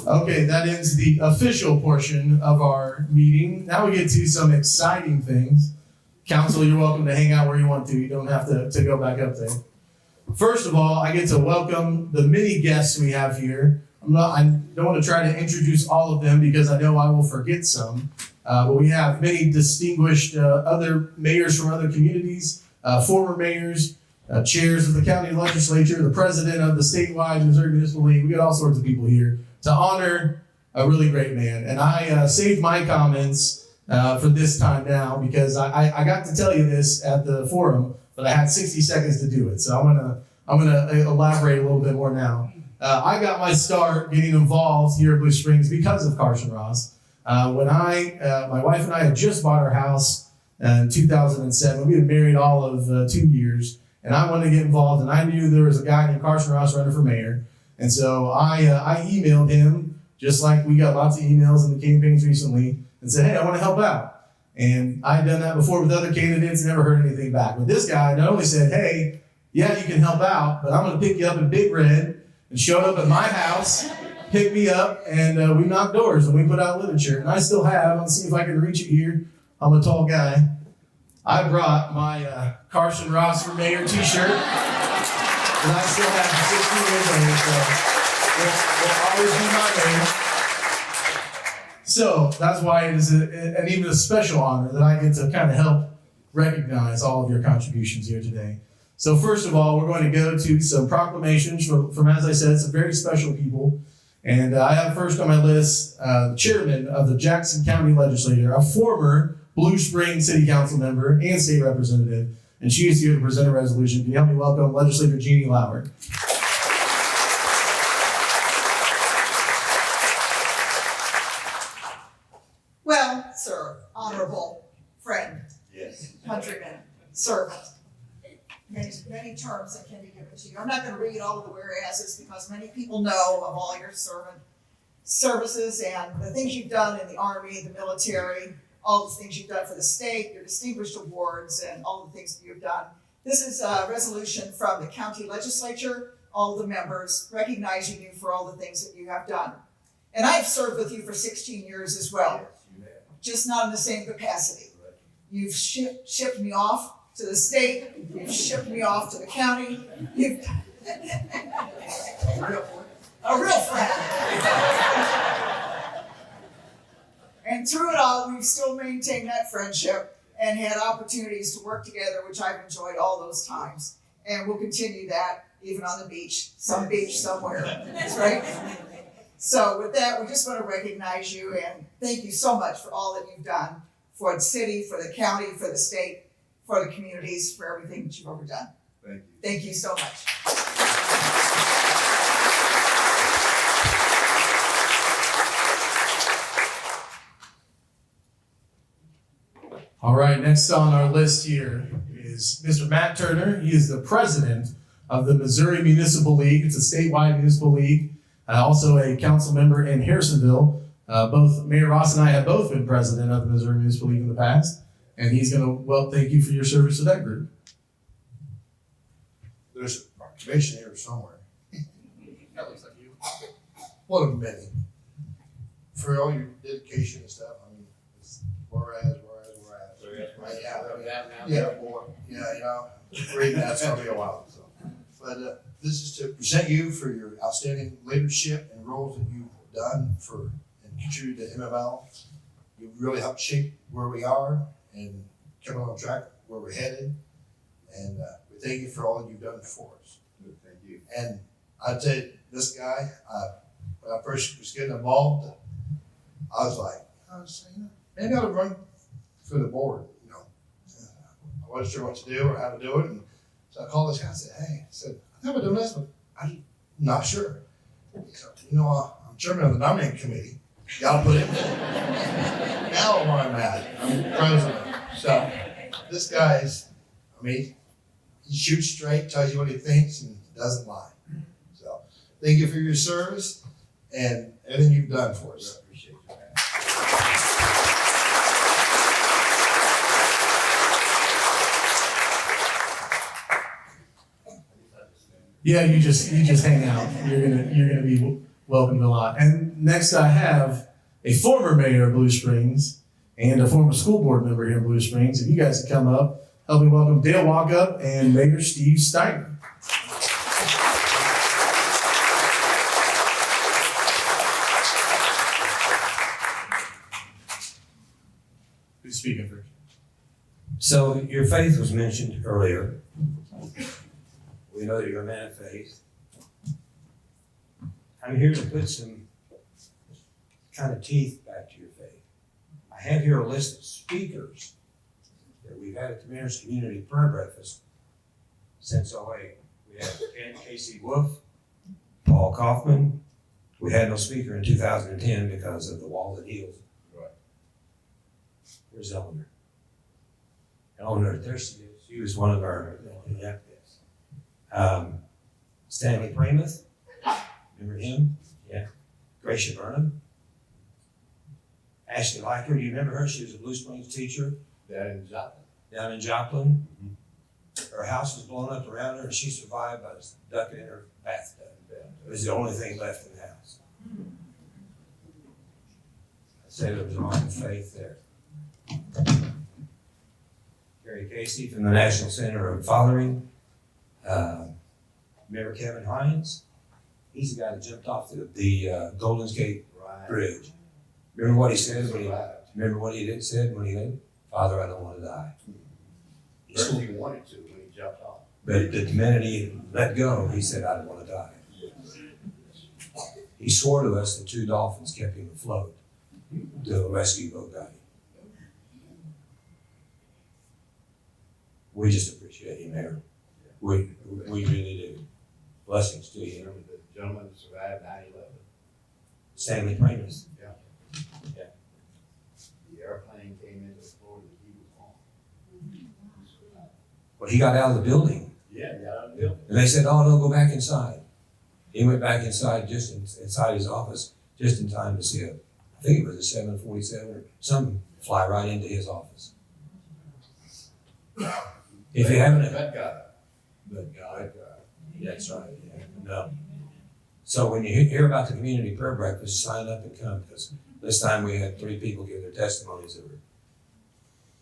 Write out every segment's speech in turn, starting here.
Okay, that ends the official portion of our meeting. Now we get to some exciting things. Council, you're welcome to hang out where you want to. You don't have to go back up there. First of all, I get to welcome the many guests we have here. I don't want to try to introduce all of them because I know I will forget some. But we have many distinguished other mayors from other communities, former mayors, chairs of the county legislature, the president of the statewide Missouri Municipal League. We got all sorts of people here to honor a really great man. And I saved my comments for this time now because I got to tell you this at the forum, but I had 60 seconds to do it. So I'm gonna elaborate a little bit more now. I got my start getting involved here at Blue Springs because of Carson Ross. When my wife and I had just bought our house in 2007, we had married all of 2 years, and I wanted to get involved, and I knew there was a guy named Carson Ross running for mayor, and so I emailed him, just like we got lots of emails in the campaigns recently, and said, hey, I want to help out. And I'd done that before with other candidates, never heard anything back. But this guy not only said, hey, yeah, you can help out, but I'm going to pick you up in Big Red, and showed up at my house, picked me up, and we knocked doors and we put out literature. And I still have, let's see if I can reach it here. I'm a tall guy. I brought my Carson Ross for Mayor t-shirt, and I still have it 16 years later, so will always be my name. So that's why it is an even a special honor that I get to kind of help recognize all of your contributions here today. So first of all, we're going to go to some proclamations from, as I said, some very special people. And I have first on my list, the chairman of the Jackson County Legislature, a former Blue Springs City Council member and state representative. And she is here to present a resolution. Can you help me welcome Legislator Jeannie Lauer? Well, sir, honorable friend, Yes. countryman, servant. Many terms that can be given to you. I'm not going to read all of the whereases because many people know of all your services and the things you've done in the Army, the military, all the things you've done for the state, your distinguished awards, and all the things that you've done. This is a resolution from the county legislature, all the members recognizing you for all the things that you have done. And I've served with you for 16 years as well, Yes, you have. just not in the same capacity. You've shipped me off to the state, you've shipped me off to the county, you've a real friend. And through it all, we've still maintained that friendship and had opportunities to work together, which I've enjoyed all those times. And we'll continue that even on the beach, some beach somewhere, that's right. So with that, we just want to recognize you and thank you so much for all that you've done for the city, for the county, for the state, for the communities, for everything that you've ever done. Thank you. Thank you so much. All right, next on our list here is Mr. Matt Turner. He is the president of the Missouri Municipal League. It's a statewide municipal league, also a council member in Harrisonville. Both Mayor Ross and I have both been president of the Missouri Municipal League in the past, and he's going to, thank you for your service to that group. There's a proclamation here somewhere. That looks like you. One of many. For all your dedication and stuff, I mean, it's whereas. Reading that's gonna be a while. So, but this is to present you for your outstanding leadership and roles that you've done for and contributed to MML. You've really helped shape where we are and kept on track where we're headed. And we thank you for all that you've done for us. Thank you. And I'd say this guy, when I first was getting involved, I was like, maybe I ought to run for the board. I wasn't sure what to do or how to do it. And so I called this guy and said, hey, I think I'm doing this, but I'm not sure. He said, I'm chairman of the nominating committee. You gotta put him in. Now where I'm at, I'm president. So this guy's, he shoots straight, tells you what he thinks, and doesn't lie. So thank you for your service and everything you've done for us. I appreciate you, man. Yeah, you just hang out. You're gonna be welcomed a lot. And next I have a former mayor of Blue Springs and a former school board member here in Blue Springs. If you guys could come up, help me welcome Dale Walkup and Mayor Steve Steiner. Who's speaking first? So your faith was mentioned earlier. We know that you're a man of faith. I'm here to put some kind of teeth back to your faith. I have here a list of speakers that we've had at the Mayor's Community Prayer Breakfast since 08. We had Casey Wolf, Paul Kaufman. We had no speaker in 2010 because of the wall that heals. Right. Where's Eleanor? Eleanor, there she is. She was one of our, Stanley Pramath. Remember him? Yeah. Gracia Burnham. Ashley Liker, do you remember her? She was a Blue Springs teacher down in Joplin. Her house was blown up around her and she survived by ducking in her bathtub. It was the only thing left in the house. I'd say there was a lot of faith there. Gary Casey from the National Center of Fathering. Remember Kevin Hines? He's the guy that jumped off the Golden Gate Bridge. Remember what he said when he remember what he said when he lived? Father, I don't want to die. First he wanted to when he jumped off. But the minute he let go, he said, I don't want to die. He swore to us that 2 dolphins kept him afloat till the rescue boat got him. We just appreciate you, Mayor. We really do. Blessings to you. Remember the gentleman that survived 9/11? Stanley Pramath. The airplane came into the floor that he was on. Well, he got out of the building. Yeah, he got out of the building. And they said, oh, no, go back inside. He went back inside, inside his office, just in time to see I think it was a 747 or something fly right into his office. If you haven't, That guy. but God, that's right, yeah, no. So when you hear about the community prayer breakfast, sign up and come, because this time we had 3 people give their testimonies that were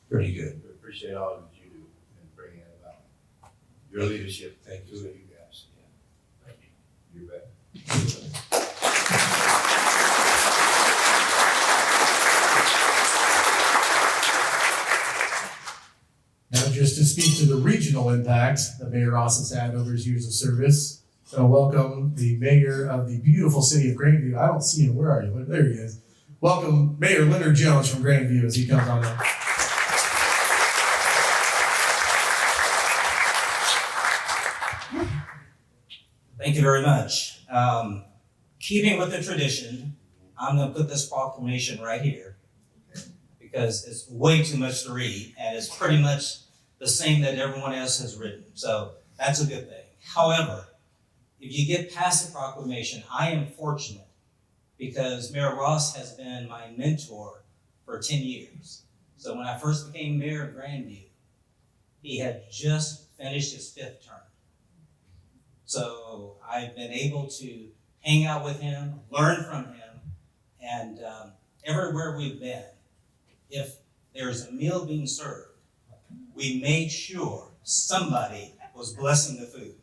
pretty good. We appreciate all that you do in bringing it about. Your leadership. Thank you. To you guys. Thank you. You bet. Now, just to speak to the regional impact that Mayor Ross has had over his years of service, I welcome the mayor of the beautiful city of Grandview. I don't see him. Where are you? There he is. Welcome Mayor Leonard Jones from Grandview as he comes on up. Thank you very much. Keeping with the tradition, I'm going to put this proclamation right here because it's way too much to read and it's pretty much the same that everyone else has written. So that's a good thing. However, if you get past the proclamation, I am fortunate because Mayor Ross has been my mentor for 10 years. So when I first became mayor of Grandview, he had just finished his 5th term. So I've been able to hang out with him, learn from him, and everywhere we've been, if there's a meal being served, we made sure somebody was blessing the food.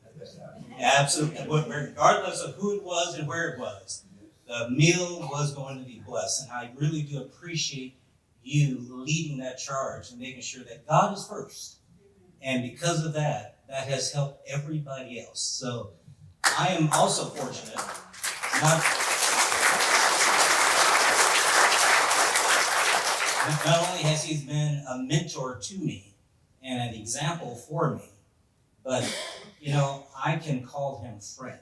Absolutely, regardless of who it was and where it was, the meal was going to be blessed. And I really do appreciate you leading that charge and making sure that God is first. And because of that, that has helped everybody else. So I am also fortunate. Not only has he been a mentor to me and an example for me, but I can call him friend.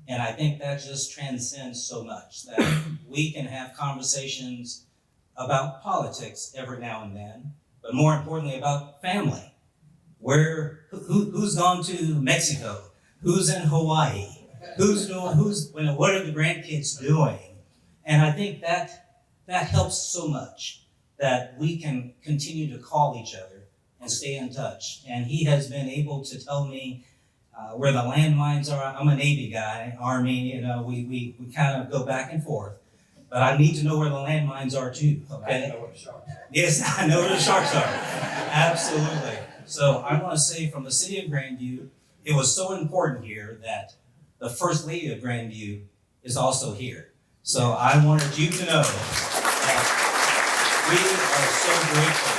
And I think that just transcends so much that we can have conversations about politics every now and then, but more importantly about family. Who's gone to Mexico? Who's in Hawaii? What are the grandkids doing? And I think that helps so much that we can continue to call each other and stay in touch. And he has been able to tell me where the landmines are. I'm a Navy guy, Army, we kind of go back and forth. But I need to know where the landmines are too, okay? Yes, I know where the sharks are. Absolutely. So I want to say from the city of Grandview, it was so important here that the First Lady of Grandview is also here. So I wanted you to know that we are so grateful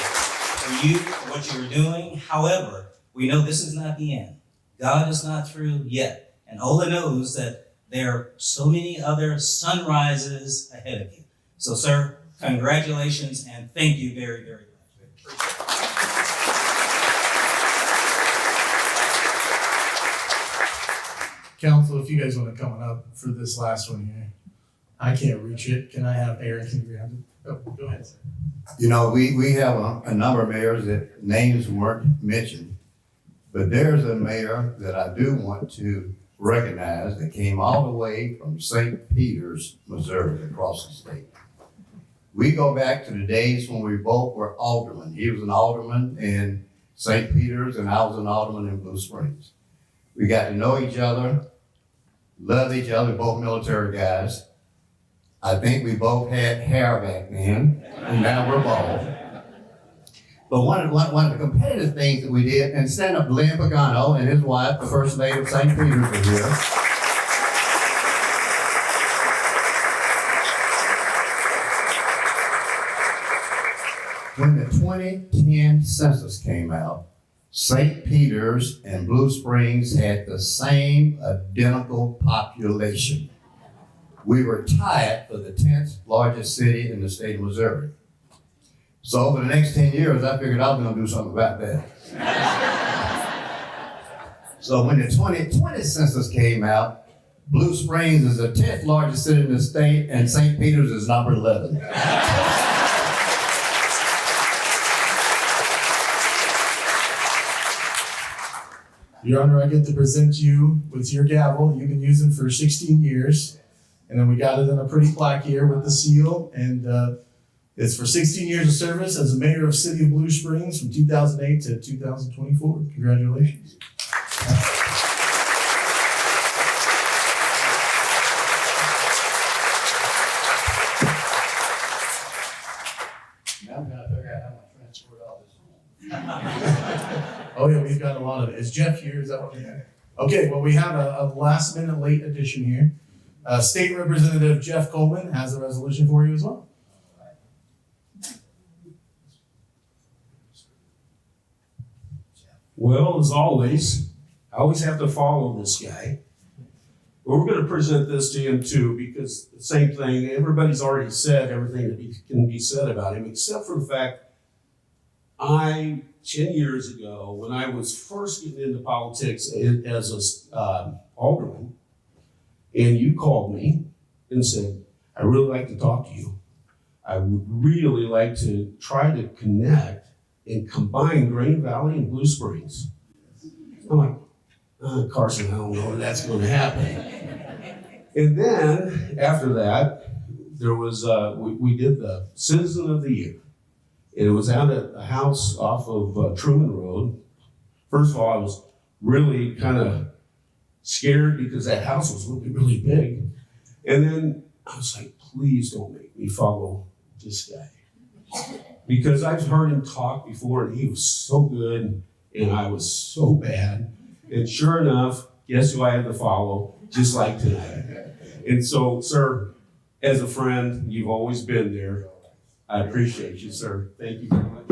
for you, for what you're doing. However, we know this is not the end. God is not through yet. And Ola knows that there are so many other sunrises ahead of you. So, sir, congratulations and thank you very, very much. Council, if you guys want to come on up for this last one here. I can't reach it. Can I have Aaron, can you grab it? Oh, go ahead, sir. You know, we have a number of mayors that names weren't mentioned, but there's a mayor that I do want to recognize that came all the way from St. Peters, Missouri, across the state. We go back to the days when we both were aldermen. He was an alderman in St. Peters and I was an alderman in Blue Springs. We got to know each other, love each other, both military guys. I think we both had hair back then, and now we're bald. But one of the competitive things that we did, and stand up, Lynn Pagano and his wife, the First Lady of St. Peters, were here. When the 2010 census came out, St. Peters and Blue Springs had the same identical population. We were tied for the 10th largest city in the state of Missouri. So over the next 10 years, I figured I was gonna do something about that. So when the 2020 census came out, Blue Springs is the 10th largest city in the state and St. Peters is number 11. Your Honor, I get to present you with your gavel you've been using for 16 years. And then we got it in a pretty plaque here with the seal. And it's for 16 years of service as a mayor of City of Blue Springs from 2008 to 2024. Congratulations. Now I'm gonna figure out how to transport all this. Oh yeah, we've got a lot of it. Is Jeff here? Is that what we have? Okay, well, we have a last minute late addition here. State Representative Jeff Coleman has a resolution for you as well. Well, as always, I always have to follow this guy. But we're going to present this to him too, because the same thing, everybody's already said everything that can be said about him, except for the fact 10 years ago, when I was first getting into politics as a alderman, and you called me and said, "I'd really like to talk to you. I would really like to try to connect and combine Green Valley and Blue Springs." I'm like, Carson, I don't know if that's going to happen. And then after that, there was we did the Citizen of the Year. And it was out at a house off of Truman Road. First of all, I was really kind of scared because that house was really, really big. And then I was like, please don't make me follow this guy. Because I've heard him talk before and he was so good and I was so bad. And sure enough, guess who I had to follow? Just like tonight. And so, sir, as a friend, you've always been there. I appreciate you, sir. Thank you very much.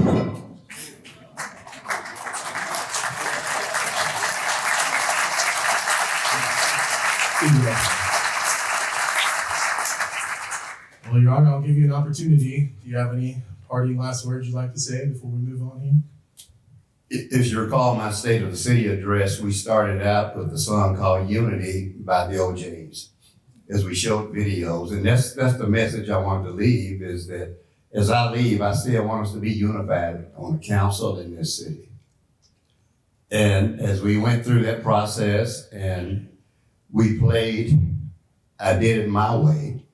Well, Your Honor, I'll give you an opportunity. Do you have any parting last words you'd like to say before we move on here? If you recall my State of the City address, we started out with a song called Unity by the OJs as we showed videos. And that's the message I wanted to leave, is that as I leave, I still want us to be unified on the council in this city. And as we went through that process and we played I Did It My Way,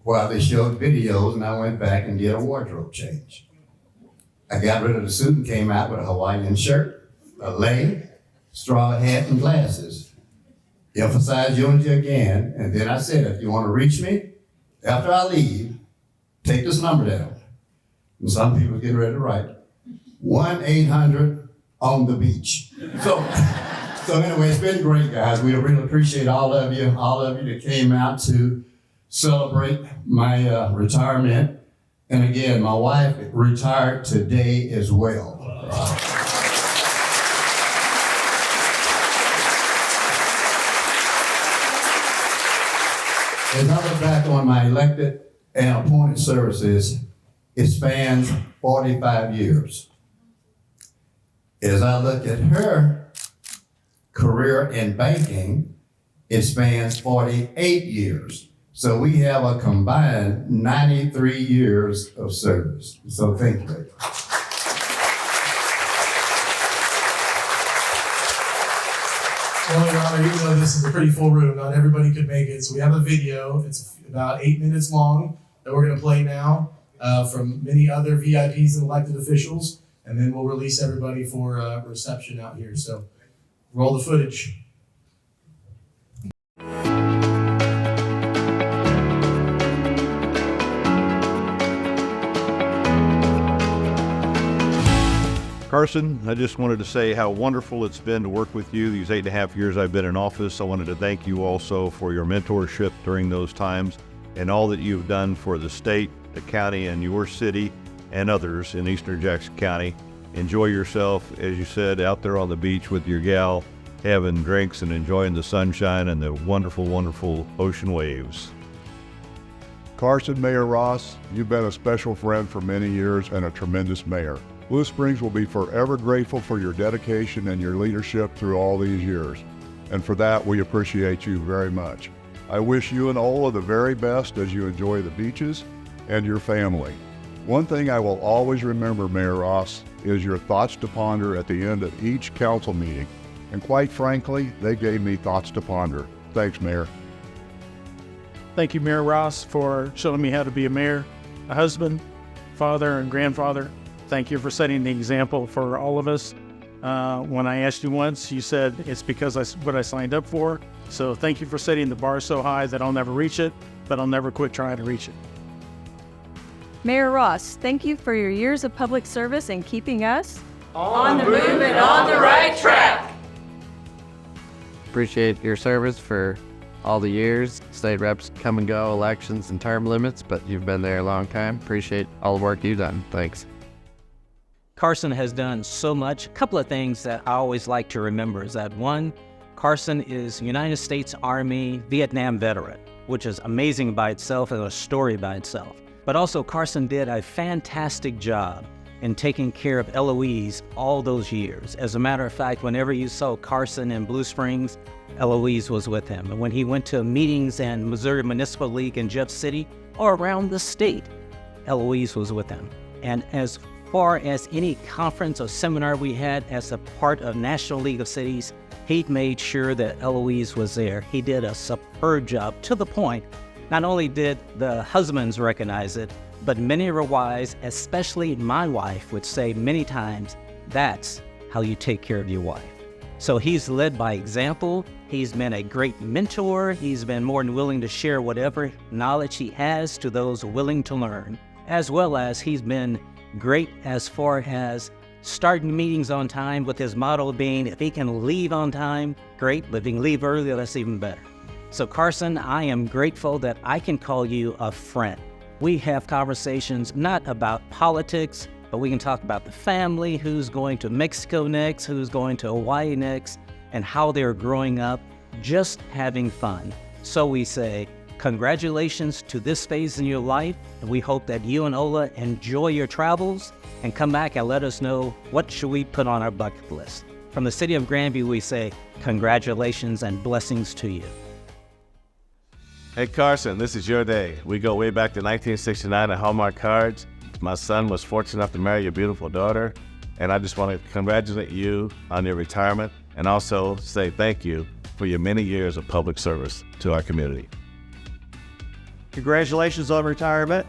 while they showed videos, and I went back and did a wardrobe change. I got rid of the suit and came out with a Hawaiian shirt, a lei, straw hat and glasses. Emphasize unity again, and then I said, if you want to reach me after I leave, take this number down. And some people get ready to write 1-800 on the beach. So anyway, it's been great, guys. We really appreciate all of you that came out to celebrate my retirement. And again, my wife retired today as well. As I look back on my elected and appointed services, it spans 45 years. As I look at her career in banking, it spans 48 years. So we have a combined 93 years of service. So thank you. Well, Your Honor, even though this is a pretty full room, not everybody could make it. So we have a video. It's about 8 minutes long that we're going to play now from many other VIPs and elected officials. And then we'll release everybody for a reception out here. So roll the footage. Carson, I just wanted to say how wonderful it's been to work with you these 8.5 years I've been in office. I wanted to thank you also for your mentorship during those times and all that you've done for the state, the county, and your city and others in Eastern Jackson County. Enjoy yourself, as you said, out there on the beach with your gal, having drinks and enjoying the sunshine and the wonderful, wonderful ocean waves. Carson, Mayor Ross, you've been a special friend for many years and a tremendous mayor. Blue Springs will be forever grateful for your dedication and your leadership through all these years. And for that, we appreciate you very much. I wish you and Ola the very best as you enjoy the beaches and your family. One thing I will always remember, Mayor Ross, is your thoughts to ponder at the end of each council meeting. And quite frankly, they gave me thoughts to ponder. Thanks, Mayor. Thank you, Mayor Ross, for showing me how to be a mayor, a husband, father, and grandfather. Thank you for setting the example for all of us. When I asked you once, you said it's because what I signed up for. So thank you for setting the bar so high that I'll never reach it, but I'll never quit trying to reach it. Mayor Ross, thank you for your years of public service and keeping us on the move and on the right track. Appreciate your service for all the years. State reps come and go, elections and term limits, but you've been there a long time. Appreciate all the work you've done. Thanks. Carson has done so much. A couple of things that I always like to remember is that one, Carson is United States Army Vietnam veteran, which is amazing by itself and a story by itself. But also Carson did a fantastic job in taking care of Eloise all those years. As a matter of fact, whenever you saw Carson in Blue Springs, Eloise was with him. And when he went to meetings in Missouri Municipal League in Jeff City or around the state, Eloise was with him. And as far as any conference or seminar we had as a part of National League of Cities, he made sure that Eloise was there. He did a superb job to the point, not only did the husbands recognize it, but many of our wives, especially my wife, would say many times, that's how you take care of your wife. So he's led by example. He's been a great mentor. He's been more than willing to share whatever knowledge he has to those willing to learn, as well as he's been great as far as starting meetings on time, with his motto being, if he can leave on time, great, but if he can leave early, that's even better. So Carson, I am grateful that I can call you a friend. We have conversations not about politics, but we can talk about the family, who's going to Mexico next, who's going to Hawaii next, and how they're growing up, just having fun. So we say, congratulations to this phase in your life, and we hope that you and Ola enjoy your travels and come back and let us know what should we put on our bucket list. From the city of Grandview, we say congratulations and blessings to you. Hey Carson, this is your day. We go way back to 1969 at Hallmark Cards. My son was fortunate enough to marry your beautiful daughter, and I just want to congratulate you on your retirement and also say thank you for your many years of public service to our community. Congratulations on retirement.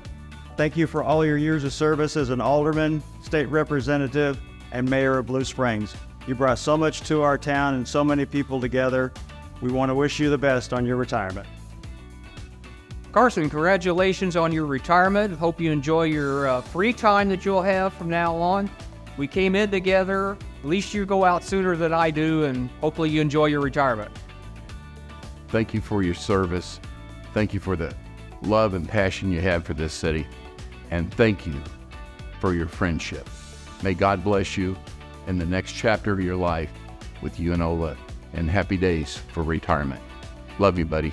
Thank you for all your years of service as an alderman, state representative, and mayor of Blue Springs. You brought so much to our town and so many people together. We want to wish you the best on your retirement. Carson, congratulations on your retirement. Hope you enjoy your free time that you'll have from now on. We came in together. At least you go out sooner than I do, and hopefully you enjoy your retirement. Thank you for your service. Thank you for the love and passion you have for this city. And thank you for your friendship. May God bless you in the next chapter of your life with you and Ola, and happy days for retirement. Love you, buddy.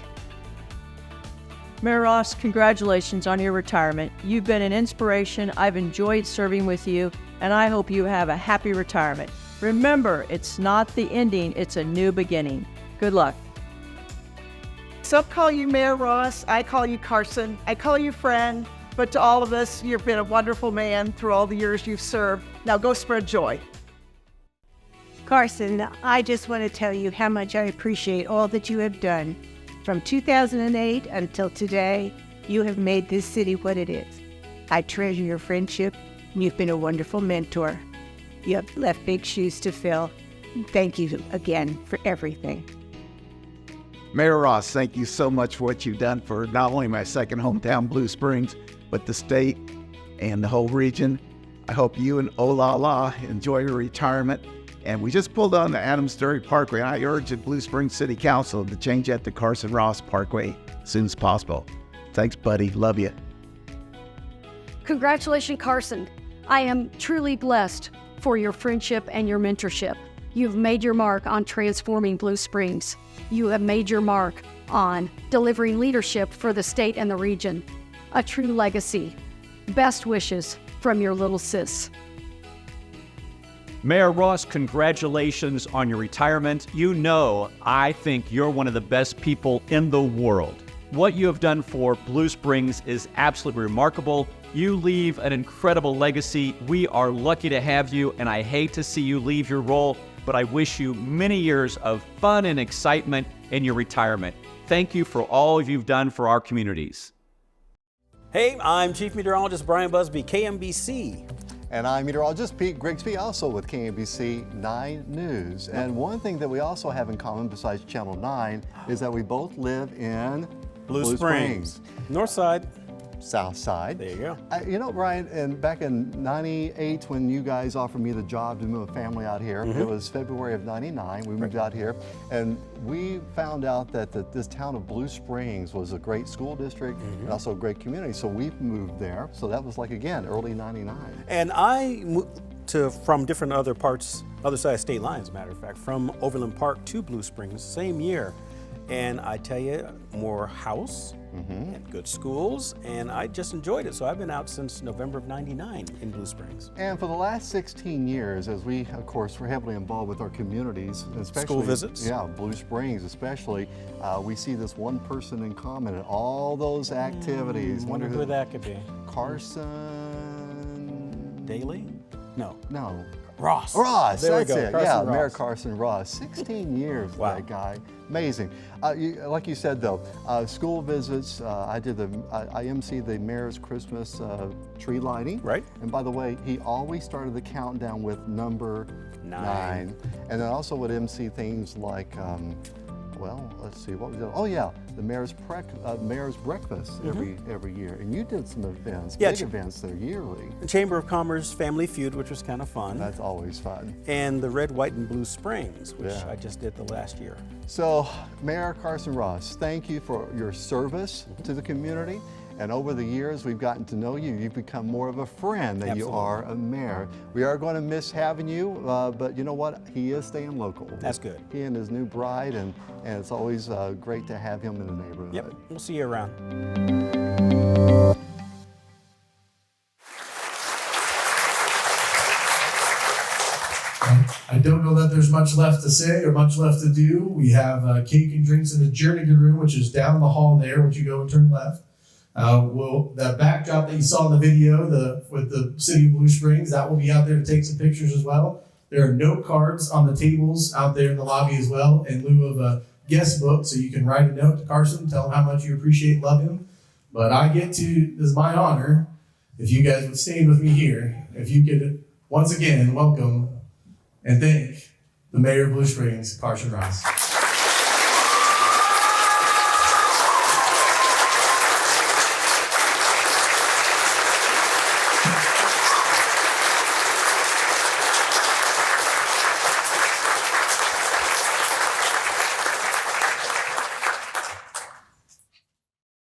Mayor Ross, congratulations on your retirement. You've been an inspiration. I've enjoyed serving with you, and I hope you have a happy retirement. Remember, it's not the ending, it's a new beginning. Good luck. Some call you Mayor Ross, I call you Carson, I call you friend, but to all of us, you've been a wonderful man through all the years you've served. Now go spread joy. Carson, I just want to tell you how much I appreciate all that you have done. From 2008 until today, you have made this city what it is. I treasure your friendship, and you've been a wonderful mentor. You have left big shoes to fill. Thank you again for everything. Mayor Ross, thank you so much for what you've done for not only my second hometown, Blue Springs, but the state and the whole region. I hope you and Olala enjoy your retirement. And we just pulled on the Adams Dairy Parkway. I urge the Blue Springs City Council to change that to Carson Ross Parkway as soon as possible. Thanks, buddy. Love you. Congratulations, Carson. I am truly blessed for your friendship and your mentorship. You've made your mark on transforming Blue Springs. You have made your mark on delivering leadership for the state and the region. A true legacy. Best wishes from your little sis. Mayor Ross, congratulations on your retirement. You know, I think you're one of the best people in the world. What you have done for Blue Springs is absolutely remarkable. You leave an incredible legacy. We are lucky to have you, and I hate to see you leave your role, but I wish you many years of fun and excitement in your retirement. Thank you for all you've done for our communities. Hey, I'm Chief Meteorologist Brian Busby, KMBC. And I'm meteorologist Pete Grigsby, also with KMBC 9 News. And one thing that we also have in common besides Channel 9 is that we both live in Blue Springs. North side. South side. There you go. You know, Brian, and back in 98 when you guys offered me the job to move a family out here, it was February of 99, we moved out here, and we found out that this town of Blue Springs was a great school district and also a great community, so we moved there. So that was like, again, early 99. And I moved from different other parts, other side of state lines, as a matter of fact, from Overland Park to Blue Springs, same year. And I tell you, more house and good schools, and I just enjoyed it. So I've been out since November of 99 in Blue Springs. And for the last 16 years, as we, of course, were heavily involved with our communities, especially school visits. Yeah, Blue Springs especially, we see this one person in common in all those activities. Wonder who that could be. Carson Daly? No. Ross, There we that's go. it. Carson Mayor Ross. Carson Ross. 16 years, Wow. that guy. Amazing. Like you said, though, school visits. I emceed the mayor's Christmas tree lighting. Right. And by the way, he always started the countdown with number 9. And then also would MC things like, well, let's see, what was it? Oh yeah, the mayor's breakfast every year. And you did some events, big events there yearly. The Chamber of Commerce Family Feud, which was kind of fun. That's always fun. And the Red, White, and Blue Springs, which I just did the last year. So, Mayor Carson Ross, thank you for your service to the community. And over the years, we've gotten to know you. You've become more of a friend than you are a mayor. We are going to miss having you, but you know what? He is staying local. That's good. He and his new bride, and it's always great to have him in the neighborhood. Yep, we'll see you around. I don't know that there's much left to say or much left to do. We have cake and drinks in the Jernigan room, which is down the hall there once you go and turn left. The backdrop that you saw in the video with the city of Blue Springs, that will be out there to take some pictures as well. There are note cards on the tables out there in the lobby as well in lieu of a guest book, so you can write a note to Carson, tell him how much you appreciate and love him. But this is my honor, if you guys would stand with me here, if you could once again welcome and thank the mayor of Blue Springs, Carson Ross.